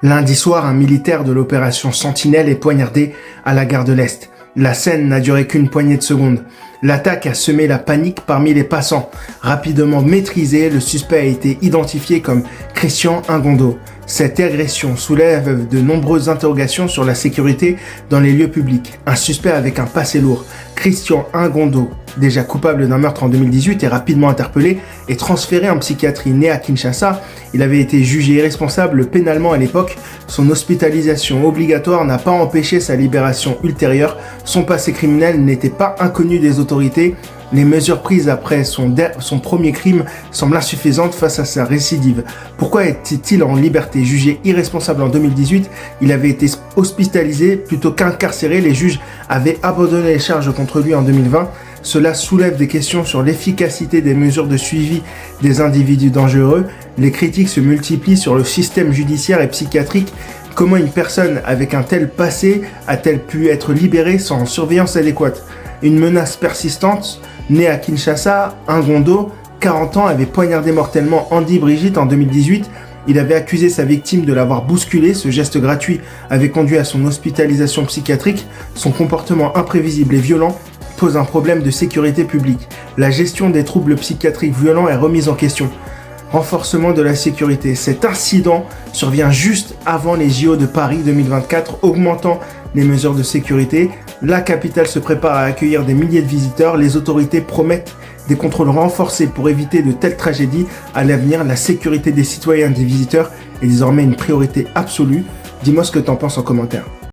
Lundi soir, un militaire de l'opération Sentinelle est poignardé à la gare de l'Est. La scène n'a duré qu'une poignée de secondes. L'attaque a semé la panique parmi les passants. Rapidement maîtrisé, le suspect a été identifié comme Christian Ingondo. Cette agression soulève de nombreuses interrogations sur la sécurité dans les lieux publics. Un suspect avec un passé lourd, Christian Ingondo, déjà coupable d'un meurtre en 2018, est rapidement interpellé et transféré en psychiatrie. Né à Kinshasa, il avait été jugé irresponsable pénalement à l'époque. Son hospitalisation obligatoire n'a pas empêché sa libération ultérieure. Son passé criminel n'était pas inconnu des autorités. Les mesures prises après son premier crime semblent insuffisantes face à sa récidive. Pourquoi était-il en liberté? Jugé irresponsable en 2018, il avait été hospitalisé plutôt qu'incarcéré. Les juges avaient abandonné les charges contre lui en 2020. Cela soulève des questions sur l'efficacité des mesures de suivi des individus dangereux. Les critiques se multiplient sur le système judiciaire et psychiatrique. Comment une personne avec un tel passé a-t-elle pu être libérée sans surveillance adéquate? Une menace persistante. Né à Kinshasa, Ingondo, 40 ans, avait poignardé mortellement Andy Brigitte en 2018. Il avait accusé sa victime de l'avoir bousculé. Ce geste gratuit avait conduit à son hospitalisation psychiatrique. Son comportement imprévisible et violent pose un problème de sécurité publique. La gestion des troubles psychiatriques violents est remise en question. Renforcement de la sécurité. Cet incident survient juste avant les JO de Paris 2024, augmentant les mesures de sécurité. La capitale se prépare à accueillir des milliers de visiteurs. Les autorités promettent des contrôles renforcés pour éviter de telles tragédies. À l'avenir, la sécurité des citoyens et des visiteurs est désormais une priorité absolue. Dis-moi ce que t'en penses en commentaire.